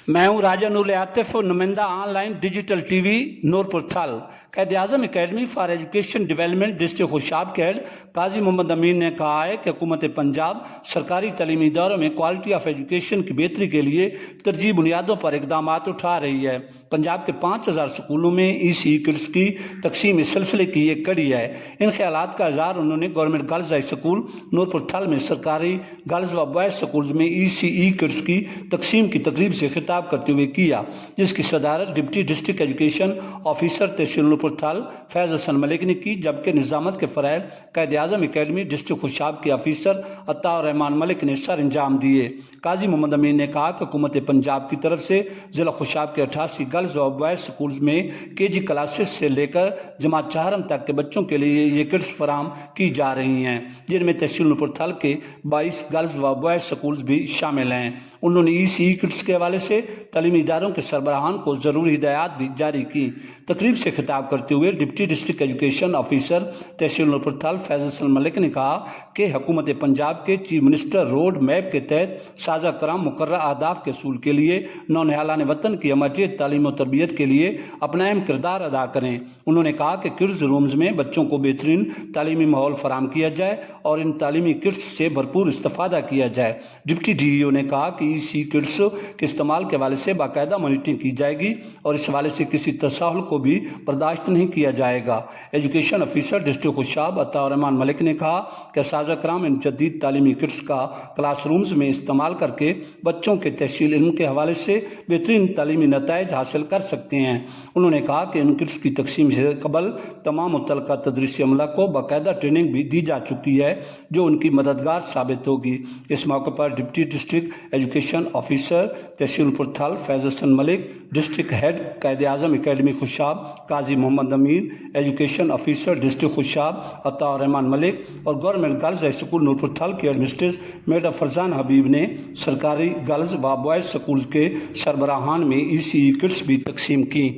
मैं हूं राजानुल आतिफ, नुमाइंदा online digital TV Noorpur Thal. Quaid Azam academy for education development district Khushab के हेड काजी मोहम्मद अमीन ने कहा है कि हुकूमत पंजाब सरकारी तलीमी इदारों में क्वालिटी ऑफ एजुकेशन की बेहतरी के लिए तरजीह बुनियादों पर इकदाम उठा रही है। पंजाब के 5000 स्कूलों में ECE किट्स की तकसीम इस सिलसिले की एक कड़ी है। इन ख्यालात का इजहार उन्होंने government girls high school Noorpur Thal में सरकारी गर्ल्स व बॉयज़ स्कूल्स में ECE किट्स की तकसीम की तकरीब से खिताब करते हुए किया, जिसकी सदारत deputy district education officer tehsil Noorpur Thal Faiz Hasan Malik ने की, जबकि निज़ामत के फ़राइल कैद आज़म अकेडमी डिस्ट्रिक्ट खुशाब के ऑफिसर अता रहमान मलिक ने सर अंजाम दिए। काजी मोहम्मद अमीन ने कहा कि हुकूमत पंजाब की तरफ से ज़िला खुशाब के 88 गर्ल्स व बॉयज़ स्कूल्स में KG क्लासेस से लेकर जमात चाहरम तक के बच्चों के लिए ये किट्स फराम की जा रही हैं, जिनमें तहसील नूरपुर थल के 22 गर्ल्स व बॉयज़ स्कूल्स भी शामिल हैं। उन्होंने ECE किट्स के हवाले से तलीमी इदारों के सरबराहान को ज़रूरी हिदायत भी जारी की। तकरीब से खिताब करते हुए deputy district education officer tehsil Noorpur Thal Faiz Hasan Malik ने कहा कि हुकूमत पंजाब के चीफ मिनिस्टर रोड मैप के तहत साझा कराम मुकर्रर अहदाफ के असूल के लिए नौनिहालान वतन की अमरजेद तालीम और तरबियत के लिए अपना अहम किरदार अदा करें। उन्होंने कहा कि किड्स रूम्स में बच्चों को बेहतरीन तालीमी माहौल फराम किया जाए और इन तालीमी किट्स से भरपूर इस्तेफादा किया जाए। डिप्टी DEO ने कहा कि ECE किट्स के इस्तेमाल के हवाले से बाकायदा मॉनिटरिंग की जाएगी और इस हवाले से किसी तसाहुल को भी बर्दाश्त नहीं किया जाएगा। Education officer district Khushab Ata Rahman Malik ने कहा कि साझा कराम इन जदीद तालीमी किट्स का क्लासरूम्स में इस्तेमाल करके बच्चों के तहसील इल्म के हवाले से बेहतरीन तालीमी नताइज हासिल कर सकते हैं। उन्होंने कहा कि इन किट्स की तकसीम से कबल तमाम मुतल्लका तदरीसी अमला को बाकायदा ट्रेनिंग भी दी जा चुकी है, जो उनकी मददगार साबित होगी। इस मौके पर deputy district education officer tehsil Noorpur Thal Faiz Hasan Malik, district head Quaid Azam academy Khushab Qazi Mohammad Amin, education officer district Khushab Ata Rahman Malik और government girls high school Noorpur Thal के एडमिनिस्ट्रेटर मैडम फरजान हबीब ने सरकारी गर्ल्स व बॉयज़ स्कूल्स के सरबराहान में ECE किट्स भी तकसीम की।